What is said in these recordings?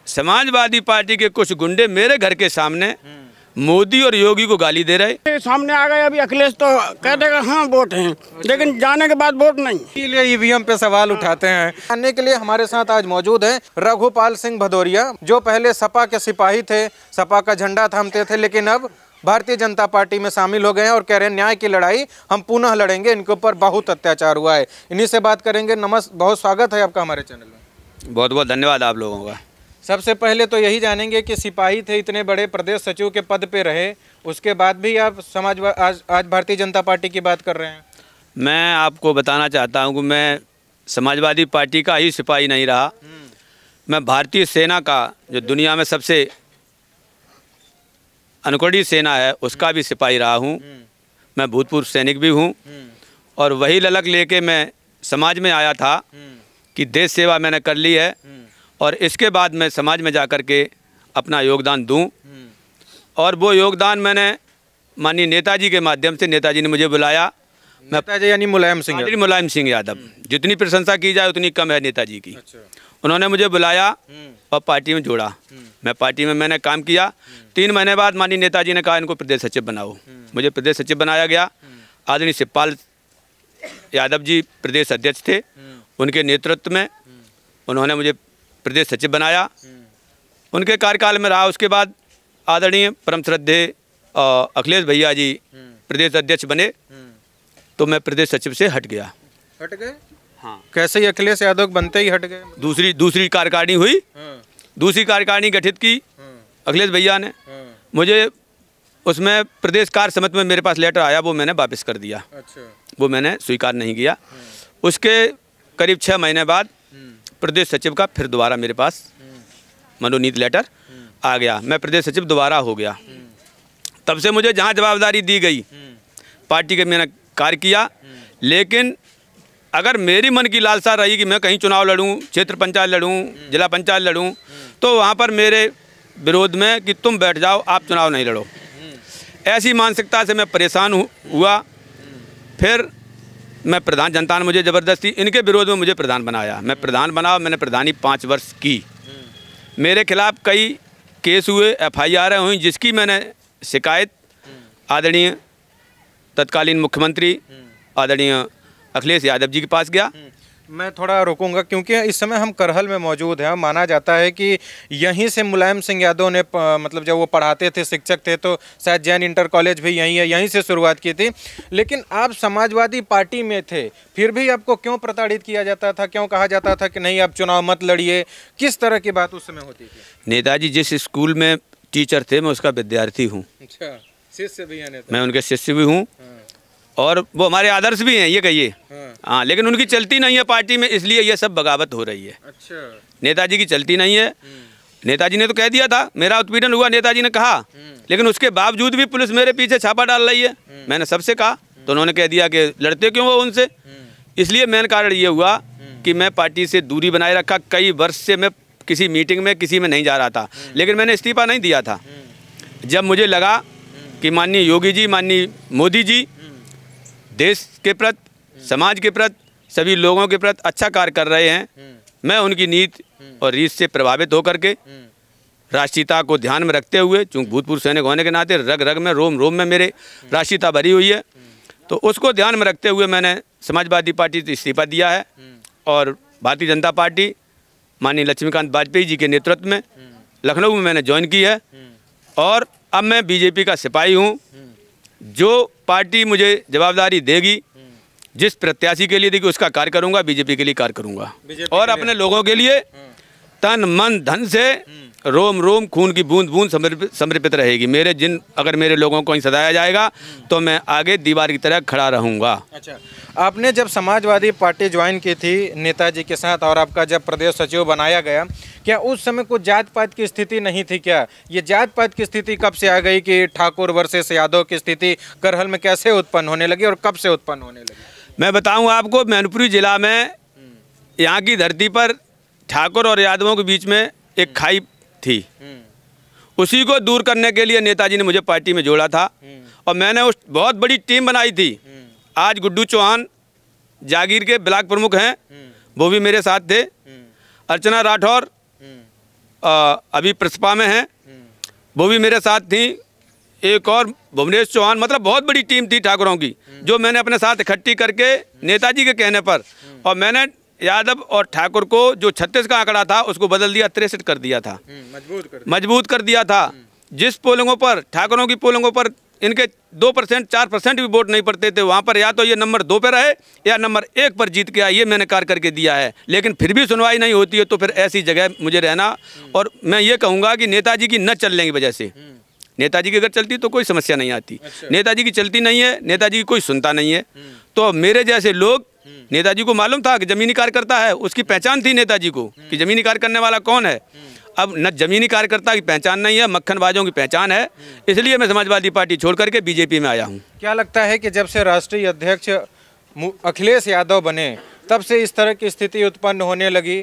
Samajwadi party के कुछ गुंडे मेरे घर के सामने मोदी और योगी को गाली दे रहे। सामने आ गए अभी अखिलेश तो कह देगा हाँ वोट है, लेकिन जाने के बाद वोट नहीं। इसलिए ईवीएम पे सवाल उठाते हैं। जानने के लिए हमारे साथ आज मौजूद हैं रघुपाल सिंह भदौरिया, जो पहले सपा के सिपाही थे, सपा का झंडा थामते थे, लेकिन अब भारतीय जनता पार्टी में शामिल हो गए हैं और कह रहे हैं न्याय की लड़ाई हम पुनः लड़ेंगे, इनके ऊपर बहुत अत्याचार हुआ है। इन्हीं से बात करेंगे। नमस्कार, बहुत स्वागत है आपका हमारे चैनल में। बहुत बहुत धन्यवाद आप लोगों का। सबसे पहले तो यही जानेंगे कि सिपाही थे, इतने बड़े प्रदेश सचिव के पद पे रहे, उसके बाद भी आप आज भारतीय जनता पार्टी की बात कर रहे हैं। मैं आपको बताना चाहता हूं कि मैं समाजवादी पार्टी का ही सिपाही नहीं रहा। मैं भारतीय सेना का, जो दुनिया में सबसे अनकोड़ी सेना है, उसका भी सिपाही रहा हूं। मैं भूतपूर्व सैनिक भी हूं और वही ललक लेके मैं समाज में आया था कि देश सेवा मैंने कर ली है और इसके बाद मैं समाज में जा कर के अपना योगदान दूं। और वो योगदान मैंने माननीय नेताजी के माध्यम से, नेताजी ने मुझे बुलाया। नेताजी यानी मुलायम सिंह यादव। जितनी प्रशंसा की जाए उतनी कम है नेताजी की। उन्होंने मुझे बुलाया और पार्टी में जोड़ा। मैं पार्टी में मैंने काम किया। 3 महीने बाद माननीय नेताजी ने कहा इनको प्रदेश सचिव बनाओ। मुझे प्रदेश सचिव बनाया गया। आदरणीय शिवपाल यादव जी प्रदेश अध्यक्ष थे, उनके नेतृत्व में उन्होंने मुझे प्रदेश सचिव बनाया। उनके कार्यकाल में रहा। उसके बाद आदरणीय परम श्रद्धेय अखिलेश भैया जी प्रदेश अध्यक्ष बने तो मैं प्रदेश सचिव से हट गया। हट गए? हाँ। कैसे ही अखिलेश यादव बनते ही हट गए? दूसरी कार्यकारिणी हुई। दूसरी कार्यकारिणी गठित की अखिलेश भैया ने। मुझे उसमें प्रदेश कार्य समिति में मेरे पास लेटर आया, वो मैंने वापस कर दिया। अच्छा। वो मैंने स्वीकार नहीं किया। उसके करीब 6 महीने बाद प्रदेश सचिव का फिर दोबारा मेरे पास मनोनीत लेटर आ गया। मैं प्रदेश सचिव दोबारा हो गया। तब से मुझे जहाँ जवाबदारी दी गई पार्टी के मैंने कार्य किया। लेकिन अगर मेरी मन की लालसा रही कि मैं कहीं चुनाव लड़ूं, क्षेत्र पंचायत लड़ूं, जिला पंचायत लड़ूं, तो वहाँ पर मेरे विरोध में कि तुम बैठ जाओ, आप चुनाव नहीं लड़ो। ऐसी मानसिकता से मैं परेशान हुआ। फिर मैं प्रधान, जनता ने मुझे ज़बरदस्ती इनके विरोध में मुझे प्रधान बनाया। मैं प्रधान बना। मैंने प्रधानी 5 वर्ष की। मेरे खिलाफ कई केस हुए, FIR हुई, जिसकी मैंने शिकायत आदरणीय तत्कालीन मुख्यमंत्री आदरणीय अखिलेश यादव जी के पास गया। मैं थोड़ा रोकूंगा क्योंकि इस समय हम करहल में मौजूद हैं। माना जाता है कि यहीं से मुलायम सिंह यादव ने मतलब जब वो पढ़ाते थे, शिक्षक थे, तो शायद जैन इंटर कॉलेज भी यहीं है, यहीं से शुरुआत की थी। लेकिन आप समाजवादी पार्टी में थे, फिर भी आपको क्यों प्रताड़ित किया जाता था? क्यों कहा जाता था कि नहीं आप चुनाव मत लड़िए? किस तरह की बात उस समय होती थी? नेताजी जिस स्कूल में टीचर थे, मैं उसका विद्यार्थी हूँ। अच्छा, शिष्य भी हैं? मैं उनके शिष्य भी हूँ और वो हमारे आदर्श भी हैं, ये कहिए। हाँ, लेकिन उनकी चलती नहीं है पार्टी में, इसलिए ये सब बगावत हो रही है। अच्छा। नेताजी की चलती नहीं है। नेताजी ने तो कह दिया था, मेरा उत्पीड़न हुआ, नेताजी ने कहा, लेकिन उसके बावजूद भी पुलिस मेरे पीछे छापा डाल रही है। मैंने सबसे कहा तो उन्होंने कह दिया कि लड़ते क्यों हो उनसे। इसलिए मेन कारण ये हुआ कि मैं पार्टी से दूरी बनाए रखा। कई वर्ष से मैं किसी मीटिंग में किसी में नहीं जा रहा था, लेकिन मैंने इस्तीफा नहीं दिया था। जब मुझे लगा कि माननीय योगी जी, माननीय मोदी जी देश के प्रति, समाज के प्रति, सभी लोगों के प्रति अच्छा कार्य कर रहे हैं, मैं उनकी नीति और रीत से प्रभावित होकर के राष्ट्रीयता को ध्यान में रखते हुए, चूँकि भूतपूर्व सैनिक होने के नाते रग रग में, रोम रोम में मेरे राष्ट्रीयता भरी हुई है, तो उसको ध्यान में रखते हुए मैंने समाजवादी पार्टी से इस्तीफा दिया है और भारतीय जनता पार्टी माननीय लक्ष्मीकांत वाजपेयी जी के नेतृत्व में लखनऊ में मैंने ज्वाइन की है। और अब मैं बीजेपी का सिपाही हूँ। जो पार्टी मुझे जवाबदारी देगी, जिस प्रत्याशी के लिए देगी, उसका कार्य करूंगा, बीजेपी के लिए कार्य करूंगा और अपने लोगों के लिए तन मन धन से, रोम रोम, खून की बूंद बूंद समर्पित रहेगी। अगर मेरे लोगों को ही सताया जाएगा तो मैं आगे दीवार की तरह खड़ा रहूंगा। अच्छा, आपने जब समाजवादी पार्टी ज्वाइन की थी नेताजी के साथ और आपका जब प्रदेश सचिव बनाया गया, क्या उस समय कुछ जात पात की स्थिति नहीं थी? क्या ये जात पात की स्थिति कब से आ गई कि ठाकुर वर्सेस यादव की स्थिति करहल में कैसे उत्पन्न होने लगी और कब से उत्पन्न होने लगी? मैं बताऊं आपको, मैनपुरी जिला में यहाँ की धरती पर ठाकुर और यादवों के बीच में एक खाई थी। उसी को दूर करने के लिए नेताजी ने मुझे पार्टी में जोड़ा था और मैंने उस बहुत बड़ी टीम बनाई थी। आज गुड्डू चौहान जागीर के ब्लॉक प्रमुख हैं, वो भी मेरे साथ थे। अर्चना राठौर अभी प्रसपा में हैं, वो भी मेरे साथ थी। एक और भुवनेश चौहान, मतलब बहुत बड़ी टीम थी ठाकुरों की, जो मैंने अपने साथ इकट्ठी करके नेताजी के कहने पर, और मैंने यादव और ठाकुर को जो 36 का आंकड़ा था उसको बदल दिया, 63 कर दिया था, मजबूत कर दिया था। जिस पोलिंगों पर, ठाकुरों की पोलिंगों पर इनके 2% 4% भी वोट नहीं पड़ते थे, वहाँ पर या तो ये नंबर 2 पे रहे या नंबर 1 पर जीत के आए, ये मैंने कार्य करके दिया है। लेकिन फिर भी सुनवाई नहीं होती है, तो फिर ऐसी जगह मुझे रहना। और मैं ये कहूँगा कि नेताजी की न चलने की वजह से, नेताजी की अगर चलती तो कोई समस्या नहीं आती। नेताजी की चलती नहीं है, नेताजी की कोई सुनता नहीं है। तो मेरे जैसे लोग, नेताजी को मालूम था कि जमीनी कार्यकर्ता है, उसकी पहचान थी नेताजी को कि जमीनी कार्य करने वाला कौन है। अब न जमीनी कार्यकर्ता की पहचान नहीं है, मक्खनबाजों की पहचान है। इसलिए मैं समाजवादी पार्टी छोड़ करके बीजेपी में आया हूँ। क्या लगता है कि जब से राष्ट्रीय अध्यक्ष अखिलेश यादव बने तब से इस तरह की स्थिति उत्पन्न होने लगी,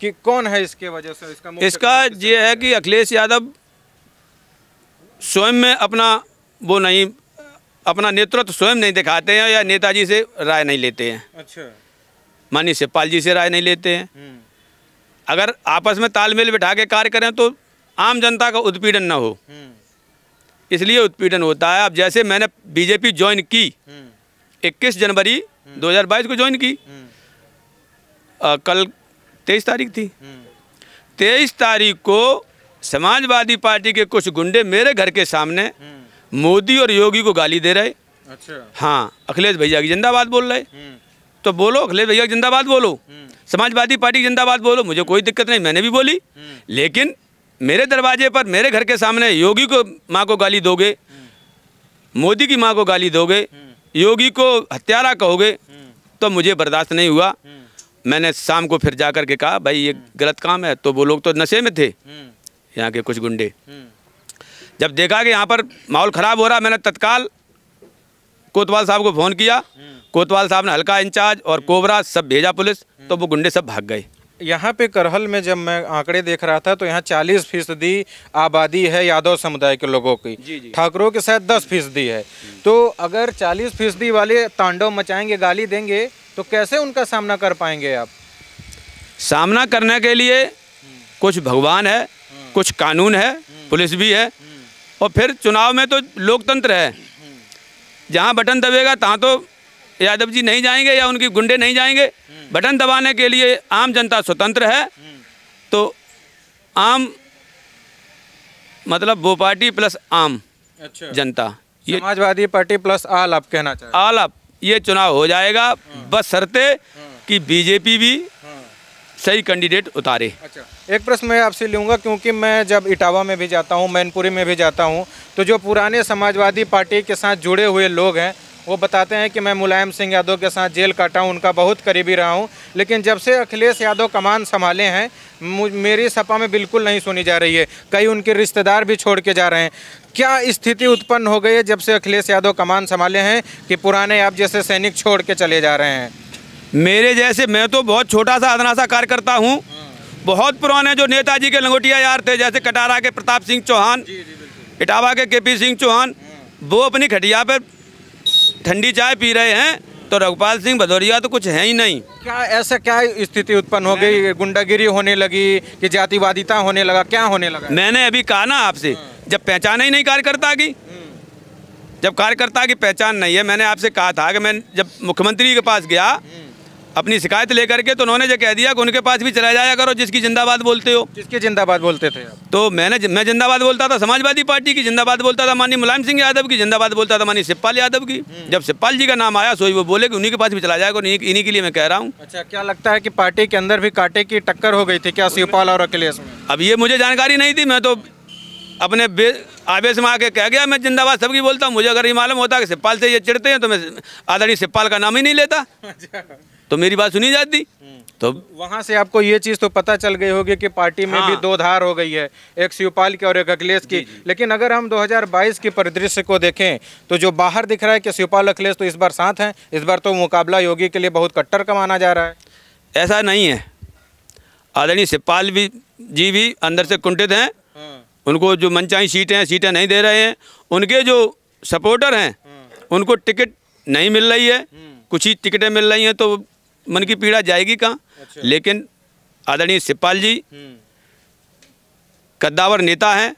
कि कौन है इसके वजह से? इसका ये है कि अखिलेश यादव स्वयं में अपना नेतृत्व स्वयं नहीं दिखाते हैं, या नेताजी से राय नहीं लेते हैं। अच्छा। माननीय शिवपाल जी से राय नहीं लेते हैं। अगर आपस में तालमेल बिठा के कार्य करें तो आम जनता का उत्पीड़न न हो, इसलिए उत्पीड़न होता है। अब जैसे मैंने बीजेपी ज्वाइन की 21 जनवरी 2022 को ज्वाइन की, कल 23 तारीख थी। 23 तारीख को समाजवादी पार्टी के कुछ गुंडे मेरे घर के सामने मोदी और योगी को गाली दे रहे। अच्छा। हाँ, अखिलेश भैया की जिंदाबाद बोल रहे। तो बोलो, अखिलेश भैया की जिंदाबाद बोलो, समाजवादी पार्टी की जिंदाबाद बोलो, मुझे कोई दिक्कत नहीं, मैंने भी बोली। लेकिन मेरे दरवाजे पर, मेरे घर के सामने योगी को माँ को गाली दोगे, मोदी की माँ को गाली दोगे, योगी को हत्यारा कहोगे, तो मुझे बर्दाश्त नहीं हुआ। मैंने शाम को फिर जाकर के कहा, भाई ये गलत काम है। तो वो लोग तो नशे में थे, यहाँ के कुछ गुंडे। जब देखा कि यहाँ पर माहौल ख़राब हो रहा, मैंने तत्काल कोतवाल साहब को फ़ोन किया। कोतवाल साहब ने हल्का इंचार्ज और कोबरा सब भेजा पुलिस, तो वो गुंडे सब भाग गए। यहाँ पे करहल में जब मैं आंकड़े देख रहा था तो यहाँ 40% आबादी है यादव समुदाय के लोगों की, ठाकुरों के शायद 10% है। तो अगर 40% वाले तांडव मचाएंगे, गाली देंगे, तो कैसे उनका सामना कर पाएंगे आप? सामना करने के लिए कुछ भगवान है, कुछ कानून है, पुलिस भी है, और फिर चुनाव में तो लोकतंत्र है। जहाँ बटन दबेगा तहाँ तो यादव जी नहीं जाएंगे या उनके गुंडे नहीं जाएंगे। बटन दबाने के लिए आम जनता स्वतंत्र है। तो आम मतलब वो पार्टी प्लस आम जनता, ये समाजवादी पार्टी प्लस आल आप कहना चाहते हैं? आल आप, ये चुनाव हो जाएगा, बस शर्ते कि बीजेपी भी सही कैंडिडेट उतारे। अच्छा, एक प्रश्न मैं आपसे लूँगा, क्योंकि मैं जब इटावा में भी जाता हूँ, मैनपुरी में भी जाता हूँ, तो जो पुराने समाजवादी पार्टी के साथ जुड़े हुए लोग हैं वो बताते हैं कि मैं मुलायम सिंह यादव के साथ जेल काटा हूँ, उनका बहुत करीबी रहा हूँ, लेकिन जब से अखिलेश यादव कमान संभाले हैं मेरी सपा में बिल्कुल नहीं सुनी जा रही है। कई उनके रिश्तेदार भी छोड़ के जा रहे हैं। क्या स्थिति उत्पन्न हो गई है जब से अखिलेश यादव कमान संभाले हैं कि पुराने आप जैसे सैनिक छोड़ के चले जा रहे हैं? मेरे जैसे, मैं तो बहुत छोटा सा अदना सा कार्यकर्ता हूँ। बहुत पुराने जो नेताजी के लंगोटिया यार थे, जैसे कटारा के प्रताप सिंह चौहान, इटावा के केपी सिंह चौहान, वो अपनी खटिया पर ठंडी चाय पी रहे हैं, तो रघुपाल सिंह भदौरिया तो कुछ है ही नहीं। क्या ऐसा क्या स्थिति उत्पन्न हो गई? गुंडागिरी होने लगी कि जातिवादिता होने लगा? क्या होने लगा? मैंने अभी कहा ना आपसे, जब पहचान ही नहीं कार्यकर्ता की, जब कार्यकर्ता की पहचान नहीं है। मैंने आपसे कहा था कि मैं जब मुख्यमंत्री के पास गया अपनी शिकायत लेकर के, तो उन्होंने जो कह दिया कि उनके पास भी चला जाया करो जिसकी जिंदाबाद बोलते हो। किसकी जिंदाबाद बोलते थे आप? तो मैं जिंदाबाद बोलता था समाजवादी पार्टी की, जिंदाबाद बोलता था माननीय मुलायम सिंह यादव की, जिंदाबाद बोलता था माननीय शिवपाल यादव की। जब शिवपाल जी का नाम आया सोई वो बोले कि उन्हीं के पास भी चला जाएगा, इन्हीं के लिए मैं कह रहा हूँ। अच्छा, क्या लगता है कि पार्टी के अंदर भी कांटे की टक्कर हो गई थी क्या शिवपाल और अखिलेश में? अब ये मुझे जानकारी नहीं थी, मैं तो अपने आवेश में आके कह गया मैं जिंदाबाद सबकी बोलता हूँ। मुझे अगर ये मालूम होता कि शिवपाल से ये चिढ़ते हैं तो मैं आदरणीय शिवपाल का नाम ही नहीं लेता, तो मेरी बात सुनी जाती। तो वहाँ से आपको ये चीज़ तो पता चल गई होगी कि पार्टी में भी दो धार हो गई है, एक शिवपाल की और एक अखिलेश की। लेकिन अगर हम 2022 के परिदृश्य को देखें तो जो बाहर दिख रहा है कि शिवपाल अखिलेश तो इस बार साथ हैं, इस बार तो मुकाबला योगी के लिए बहुत कट्टर का माना जा रहा है। ऐसा नहीं है, आदरणीय शिवपाल जी भी अंदर से कुंठित हैं। उनको जो मनचाही सीटें नहीं दे रहे हैं। उनके जो सपोर्टर हैं उनको टिकट नहीं मिल रही है, कुछ ही टिकटें मिल रही हैं, तो मन की पीड़ा जाएगी कहाँ। लेकिन आदरणीय शिवपाल जी कद्दावर नेता हैं।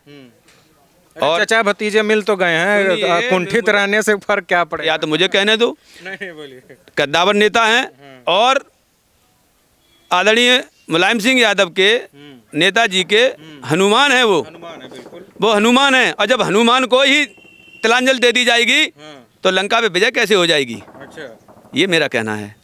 और चाचा भतीजे मिल तो गए हैं, कुंठित रहने से फर्क क्या पड़ेगा? या तो मुझे कहने दो। नहीं बोलिए। कद्दावर नेता हैं और आदरणीय मुलायम सिंह यादव के नेताजी के हनुमान है वो। हनुमान है, बिल्कुल वो हनुमान है। और जब हनुमान को ही तिलांजलि दे दी जाएगी तो लंका पे विजय कैसे हो जाएगी? अच्छा, ये मेरा कहना है।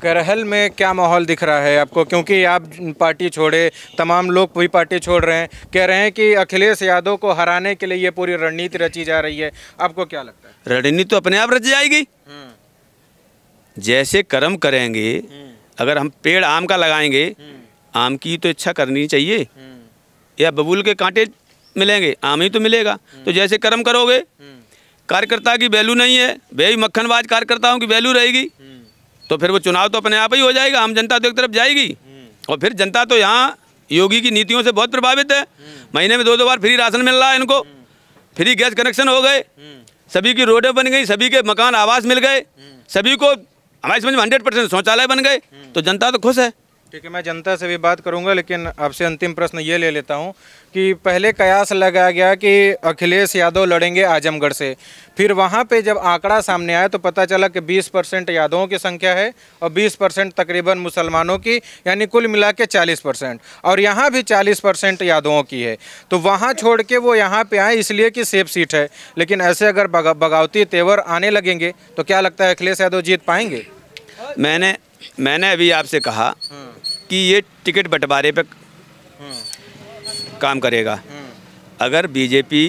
करहल में क्या माहौल दिख रहा है आपको? क्योंकि आप पार्टी छोड़े, तमाम लोग भी पार्टी छोड़ रहे हैं, कह रहे हैं कि अखिलेश यादव को हराने के लिए ये पूरी रणनीति रची जा रही है। आपको क्या लगता है? रणनीति तो अपने आप रच जाएगी। जैसे कर्म करेंगे, अगर हम पेड़ आम का लगाएंगे, आम की तो इच्छा करनी चाहिए, या बबूल के कांटे मिलेंगे, आम ही तो मिलेगा। तो जैसे कर्म करोगे, कार्यकर्ता की वैल्यू नहीं है, बेई मक्खनबाज कार्यकर्ताओं की वैल्यू रहेगी, तो फिर वो चुनाव तो अपने आप ही हो जाएगा। आम जनता तो एक तरफ जाएगी। और फिर जनता तो यहाँ योगी की नीतियों से बहुत प्रभावित है। महीने में 2-2 बार फ्री राशन मिल रहा है इनको, फ्री गैस कनेक्शन हो गए, सभी की रोडें बन गई, सभी के मकान आवास मिल गए, सभी को हमारी समझ में 100% शौचालय बन गए, तो जनता तो खुश है। ठीक है, मैं जनता से भी बात करूंगा, लेकिन आपसे अंतिम प्रश्न ये ले लेता हूं कि पहले कयास लगाया गया कि अखिलेश यादव लड़ेंगे आजमगढ़ से, फिर वहां पे जब आंकड़ा सामने आया तो पता चला कि 20% यादवों की संख्या है और 20% तकरीबन मुसलमानों की, यानी कुल मिला के 40%, और यहाँ भी 40% यादवों की है। तो वहाँ छोड़ के वो यहाँ पे आए इसलिए कि सेफ सीट है, लेकिन ऐसे अगर बगावती तेवर आने लगेंगे तो क्या लगता है अखिलेश यादव जीत पाएंगे? मैंने अभी आपसे कहा कि ये टिकट बंटवारे पे काम करेगा। अगर बीजेपी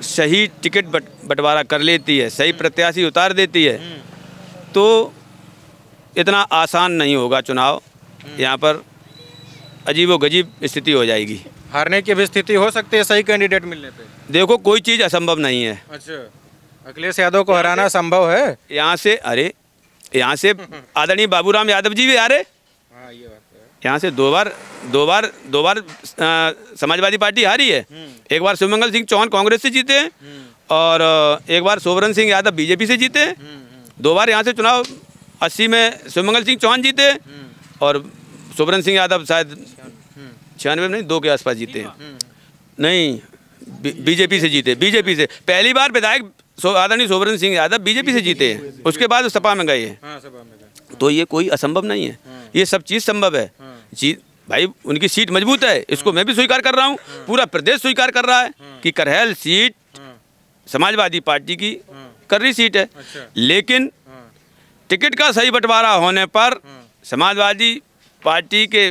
सही टिकट बंटवारा कर लेती है, सही प्रत्याशी उतार देती है, तो इतना आसान नहीं होगा चुनाव। यहाँ पर अजीबोगरीब स्थिति हो जाएगी, हारने की भी स्थिति हो सकती है सही कैंडिडेट मिलने पे। देखो, कोई चीज़ असंभव नहीं है। अच्छा, अखिलेश यादव को हराना संभव है? यहाँ से आदरणीय बाबूराम यादव जी भी आ रहे, ये बात है। यहाँ से दो बार समाजवादी पार्टी हारी है। एक बार शिवमंगल सिंह चौहान कांग्रेस से जीते हैं और एक बार सोबरन सिंह यादव बीजेपी से जीते हैं। 2 बार यहाँ से चुनाव 80 में शिवमंगल सिंह चौहान जीते हैं और सोबरन सिंह यादव शायद 96 में नहीं 2 के आसपास जीते हैं। नहीं, बीजेपी से जीते, बीजेपी से पहली बार विधायक आदरणीय सोबरन सिंह यादव बीजेपी से जीते हैं, उसके बाद सपा में गए हैं। तो ये कोई असंभव नहीं है, ये सब चीज़ संभव है। जीत भाई, उनकी सीट मजबूत है, इसको मैं भी स्वीकार कर रहा हूँ, पूरा प्रदेश स्वीकार कर रहा है कि करहल सीट समाजवादी पार्टी की कर्री सीट है। लेकिन टिकट का सही बंटवारा होने पर समाजवादी पार्टी के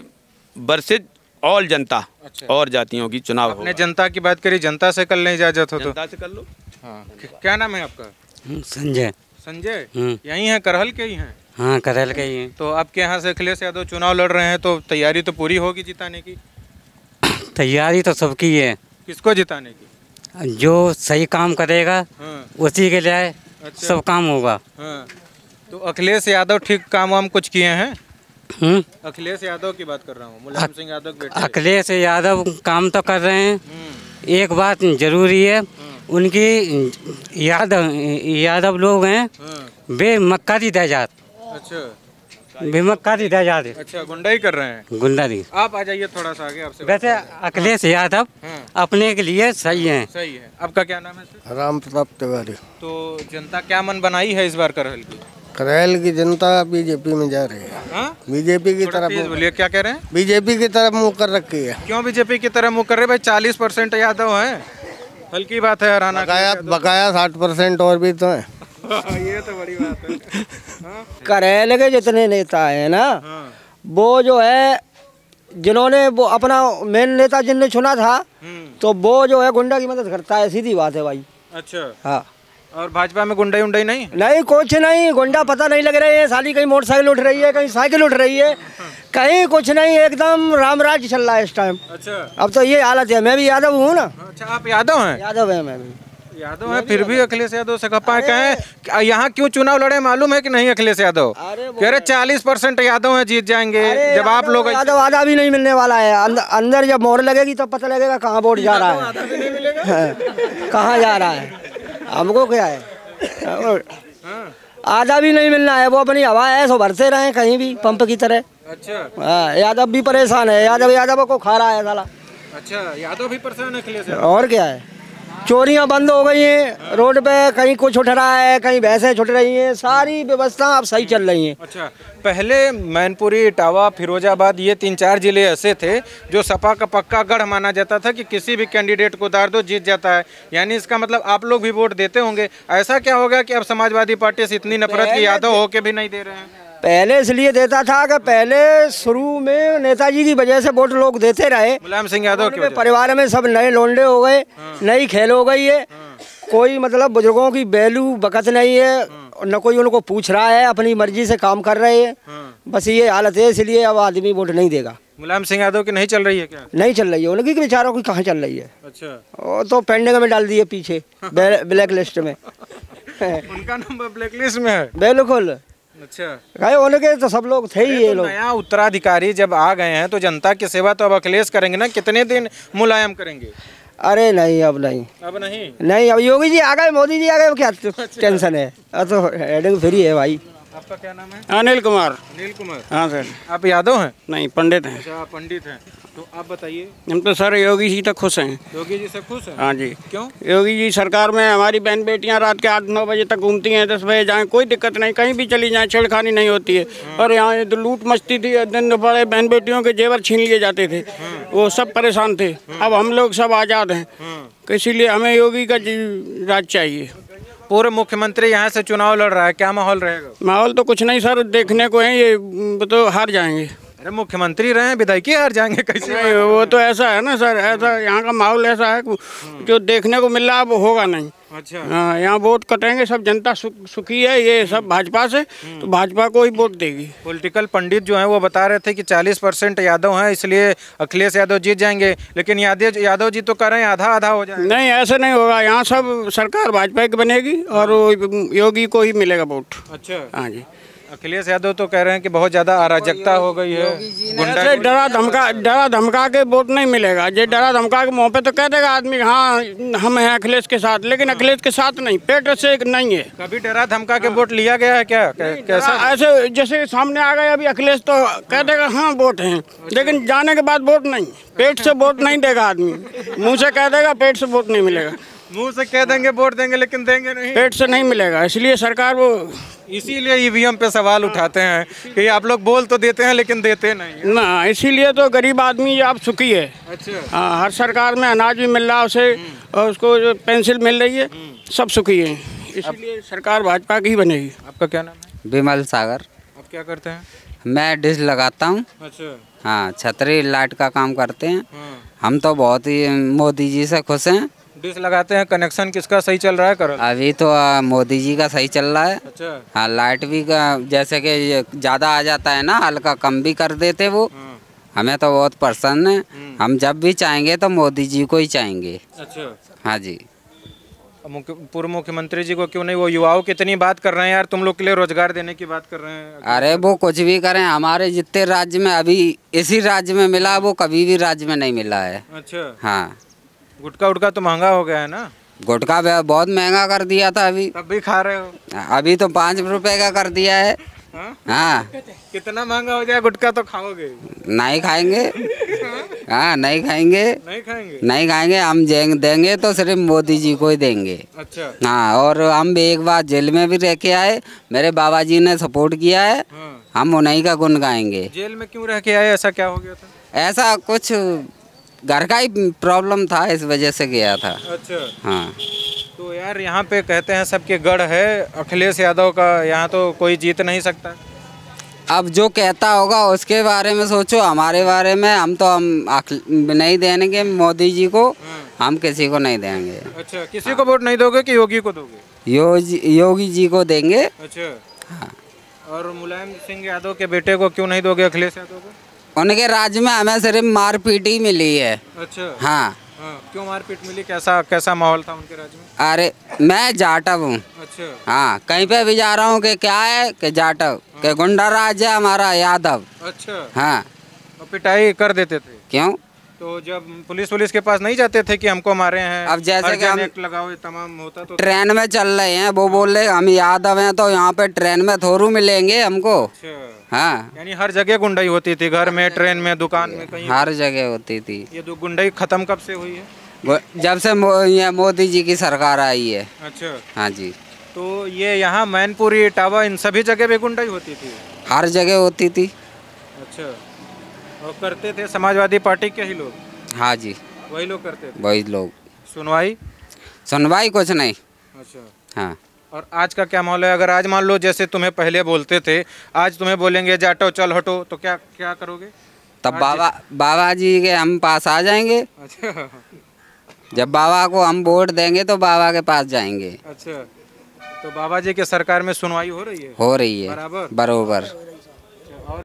वर्षित ऑल जनता और जातियों की चुनाव होगा। आपने जनता की बात करी, जनता से कर लें इजाजत हो तो? जनता से कर लो। हाँ, क्या नाम है आपका? संजय। संजय, यही हैं, करहल के ही हैं? हाँ, करहल के ही हैं। तो आपके यहाँ से अखिलेश यादव चुनाव लड़ रहे हैं, तो तैयारी तो पूरी होगी जिताने की? तैयारी तो सबकी है। किसको जिताने की? जो सही काम करेगा उसी के लिए सब काम होगा। तो अखिलेश यादव ठीक काम वाम कुछ किए हैं? अखिलेश यादव की बात कर रहा हूँ, मुलायम सिंह यादव के बेटे। अखिलेश यादव काम तो कर रहे हैं। एक बात जरूरी है, उनकी यादव लोग हैं बेमक्कारी दहजात। अच्छा, बेमक्कारी दहजात। अच्छा, गुंडाई कर रहे हैं? गुंडाई। आप आ जाइए थोड़ा सा आगे, आपसे। वैसे अखिलेश यादव अपने के लिए सही है। सही है। आपका क्या नाम है? राम प्रताप तिवारी। तो जनता क्या मन बनाई है इस बार करहल की? करहल की जनता बीजेपी में जा रही है। बीजेपी की तरफ। बोलिए, क्या कह रहे हैं? बीजेपी की तरफ मुँह कर रखी है। क्यों बीजेपी की तरफ मुँह कर रहे भाई? 40% यादव हैं, हल्की बात है हराना। बकाया 60% और भी तो है। ये तो बड़ी बात है। करहल के जितने नेता है ना, वो जो है जिन्होंने वो अपना मेन नेता जिनने चुना था, तो वो जो है गुंडा की मदद करता है, सीधी बात है भाई। अच्छा। हाँ। और भाजपा में गुंडाई उंडाई नहीं? नहीं, कुछ नहीं। गुंडा पता नहीं लग रहे हैं, साली कहीं मोटरसाइकिल उठ रही है, कहीं साइकिल उठ रही है, कहीं कुछ नहीं, एकदम रामराज चल रहा है इस टाइम। अच्छा। अब तो ये हालत है। मैं भी यादव हूँ ना। अच्छा, आप यादव हैं? यादव है, मैं भी यादव है, फिर भी अखिलेश यादव से खपा कहें। यहाँ क्यों चुनाव लड़े मालूम है कि नहीं अखिलेश यादव? कह रहे 40% यादव हैं, जीत जाएंगे। जब आप लोग यादव आधा भी नहीं मिलने वाला है। अंदर जब मोहर लगेगी तो पता लगेगा कहाँ वोट जा रहा है, कहाँ जा रहा है। हमको क्या है, आधा भी नहीं मिलना है। वो अपनी हवा है सो भरते रहे कहीं भी पंप की तरह। अच्छा। हाँ, यादव भी परेशान है। यादव को खा रहा है साला। अच्छा, यादव भी परेशान है अखिलेश यादव। और क्या है, चोरियां बंद हो गई हैं रोड पे, कहीं कुछ उठ रहा है, कहीं भैंसें छुट रही हैं, सारी व्यवस्था अब सही चल रही हैं। अच्छा, पहले मैनपुरी, इटावा, फिरोजाबाद ये 3-4 जिले ऐसे थे जो सपा का पक्का गढ़ माना जाता था कि किसी भी कैंडिडेट को उतार दो जीत जाता है। यानी इसका मतलब आप लोग भी वोट देते होंगे। ऐसा क्या हो गया कि अब समाजवादी पार्टी से इतनी नफरत की यादव होके भी नहीं दे रहे हैं? पहले इसलिए देता था कि पहले शुरू में नेताजी की वजह से वोट लोग देते रहे। मुलायम सिंह यादव के परिवार में सब नए लोंडे हो गए, नई खेल हो गई है, कोई मतलब बुजुर्गों की वैल्यू बकत नहीं है, न कोई उनको पूछ रहा है, अपनी मर्जी से काम कर रहे हैं। बस ये हालत है, इसलिए अब आदमी वोट नहीं देगा। मुलायम सिंह यादव की नहीं चल रही है क्या? नहीं चल रही है, उनकी बेचारों की कहाँ चल रही है। अच्छा, वो तो पेंडिंग में डाल दिए पीछे, ब्लैक लिस्ट में। उनका नंबर ब्लैक लिस्ट में है? बिल्कुल। अच्छा, गए उनके तो सब लोग थे ही ये लोग। नया उत्तराधिकारी जब आ गए हैं तो जनता की सेवा तो अब अखिलेश करेंगे ना, कितने दिन मुलायम करेंगे? अरे नहीं, अब नहीं, अब नहीं, नहीं, अब योगी जी आ गए, मोदी जी आ गए, क्या टेंशन है? अब तो हेडिंग फ्री है भाई। आपका क्या नाम है? अनिल कुमार। अनिल कुमार। हाँ सर। आप यादव हैं? नहीं, पंडित हैं। अच्छा, पंडित हैं। तो आप बताइए। हम तो सर योगी जी तक खुश हैं। योगी जी से खुश हैं? हाँ जी। क्यों? योगी जी सरकार में हमारी बहन बेटियां रात के 8-9 बजे तक घूमती हैं, 10 बजे जाएं, कोई दिक्कत नहीं, कहीं भी चली जाएं, छेड़खानी नहीं होती है। और यहाँ तो लूट मचती थी, दिन दोपहर बहन बेटियों के जेवर छीन लिए जाते थे, वो सब परेशान थे। अब हम लोग सब आज़ाद हैं, इसीलिए हमें योगी का राज चाहिए। पूर्व मुख्यमंत्री यहाँ से चुनाव लड़ रहा है, क्या माहौल रहेगा? माहौल तो कुछ नहीं सर, देखने को है, ये तो हार जाएंगे। अरे मुख्यमंत्री रहे हैं, विधायक हार जाएंगे कैसे? नहीं, वो तो ऐसा है ना सर, ऐसा यहाँ का माहौल ऐसा है जो देखने को मिल रहा है वो होगा नहीं। अच्छा, हाँ, यहाँ वोट कटेंगे, सब जनता सुखी है, ये सब भाजपा से, तो भाजपा को ही वोट देगी। पॉलिटिकल पंडित जो हैं वो बता रहे थे कि 40% यादव हैं, इसलिए अखिलेश यादव जीत जाएंगे, लेकिन यादव जी तो कह रहे हैं आधा आधा हो जाएगा। नहीं, ऐसे नहीं होगा, यहाँ सब सरकार भाजपा की बनेगी और योगी को ही मिलेगा वोट। अच्छा, हाँ जी। अखिलेश यादव तो कह रहे हैं कि बहुत ज्यादा अराजकता हो गई है, ऐसे डरा धमका के वोट नहीं मिलेगा। ये डरा धमका के मुँह पे तो कह देगा आदमी हाँ हम हैं अखिलेश के साथ, लेकिन अखिलेश के साथ नहीं, पेट से नहीं है। कभी डरा धमका के वोट लिया गया है क्या? कैसा? ऐसे जैसे सामने आ गए अभी अखिलेश तो कह देगा हाँ वोट हैं, लेकिन जाने के बाद वोट नहीं, पेट से वोट नहीं देगा आदमी, मुँह से कह देगा, पेट से वोट नहीं मिलेगा। मुंह से कह देंगे वोट देंगे लेकिन देंगे नहीं, पेट से नहीं मिलेगा। इसलिए सरकार वो इसीलिए ईवीएम पे सवाल उठाते हैं कि आप लोग बोल तो देते हैं लेकिन देते नहीं ना, इसीलिए तो गरीब आदमी आप सुखी है। अच्छा, हाँ, हर सरकार में अनाज भी मिल रहा है उसे, और उसको जो पेंसिल मिल रही है, सब सुखी है, इसलिए सरकार भाजपा की ही बनेगी। आपका क्या नाम है? विमल सागर। आप क्या करते हैं? मैं डिश लगाता हूँ। अच्छा, हाँ, छतरी लाइट का काम करते हैं। हाँ। हम तो बहुत ही मोदी जी से खुश हैं। डिश लगाते हैं, कनेक्शन किसका सही चल रहा है? करल अभी तो मोदी जी का सही चल रहा है। अच्छा, हाँ, लाइट भी जैसे कि ज़्यादा आ जाता है ना, हल्का कम भी कर देते वो। हमें तो बहुत पसंद है, हम जब भी चाहेंगे तो मोदी जी को ही चाहेंगे। अच्छा, हाँ जी। पूर्व मुख्यमंत्री जी को क्यों नहीं? वो युवाओं की इतनी बात कर रहे हैं यार, तुम लोग के लिए रोजगार देने की बात कर रहे हैं। अरे वो कुछ भी करें, हमारे जितने राज्य में अभी इसी राज्य में मिला, वो कभी भी राज्य में नहीं मिला है। अच्छा, हाँ। गुटखा उटका तो महंगा हो गया है ना? गुटखा बहुत महंगा कर दिया था, अभी तब भी खा रहे हो? अभी तो 5 रुपए का कर दिया है। हाँ। कितना महंगा हो जाए गुटखा तो खाओगे? नहीं खाएंगे। हाँ, नहीं खाएंगे, नहीं खाएंगे, नहीं खाएंगे। हम देंगे तो सिर्फ मोदी जी को ही देंगे। अच्छा, हाँ, और हम भी एक बार जेल में भी रह के आए, मेरे बाबा जी ने सपोर्ट किया है। हम उन्हीं का गुण गाएंगे। जेल में क्यों रह के आए? ऐसा क्या हो गया था? ऐसा कुछ घर का ही प्रॉब्लम था, इस वजह से गया था। अच्छा, हाँ। तो यार यहाँ पे कहते हैं सबके गढ़ है अखिलेश यादव का, यहाँ तो कोई जीत नहीं सकता। अब जो कहता होगा उसके बारे में सोचो, हमारे बारे में हम नहीं देंगे मोदी जी को, हम किसी को नहीं देंगे। अच्छा, किसी को वोट नहीं दोगे कि योगी को दोगे? योगी जी को देंगे। अच्छा, हाँ। और मुलायम सिंह यादव के बेटे को क्यों नहीं दोगे, अखिलेश यादव को? उनके राज्य में हमें सिर्फ मारपीट ही मिली है। अच्छा, हाँ। क्यों मारपीट मिली? कैसा माहौल था उनके राज्य में? अरे मैं जाटव हूँ। अच्छा, हाँ, कहीं पे भी जा रहा हूँ कि क्या है कि जाटव के गुंडा राज है हमारा यादव। अच्छा, हाँ। और पिटाई कर देते थे? क्यों? तो जब पुलिस के पास नहीं जाते थे कि हमको मारे हैं, अब जैसे कि हम लगाओ तमाम होता तो ट्रेन में चल रहे हैं, वो बोल रहे हम यादव हैं तो यहाँ पे ट्रेन में थोड़ू मिलेंगे हमको। हाँ, यानी हर जगह गुंडाई होती थी, घर में, ट्रेन में, दुकान में, कहीं हर जगह होती थी। ये गुंडाई खत्म कब से हुई है? जब से ये मोदी जी की सरकार आई है। अच्छा, हाँ जी। तो ये यहाँ मैनपुरी, इटावा, इन सभी जगह भी गुंडाई होती थी? हर जगह होती थी। अच्छा, और करते थे समाजवादी पार्टी के ही लोग? हाँ जी, वही लोग करते थे? वही लोग। सुनवाई कुछ नहीं। अच्छा। हाँ। और आज का क्या माहौल है? अगर आज मान लो जैसे तुम्हें पहले बोलते थे, आज तुम्हें बोलेंगे जाटो चल हटो, तो क्या क्या करोगे? तब बाबा जी के हम पास आ जाएंगे। अच्छा। जब बाबा को हम वोट देंगे तो बाबा के पास जाएंगे। अच्छा, तो बाबा जी के सरकार में सुनवाई हो रही है? हो रही है बराबर। बरोबर।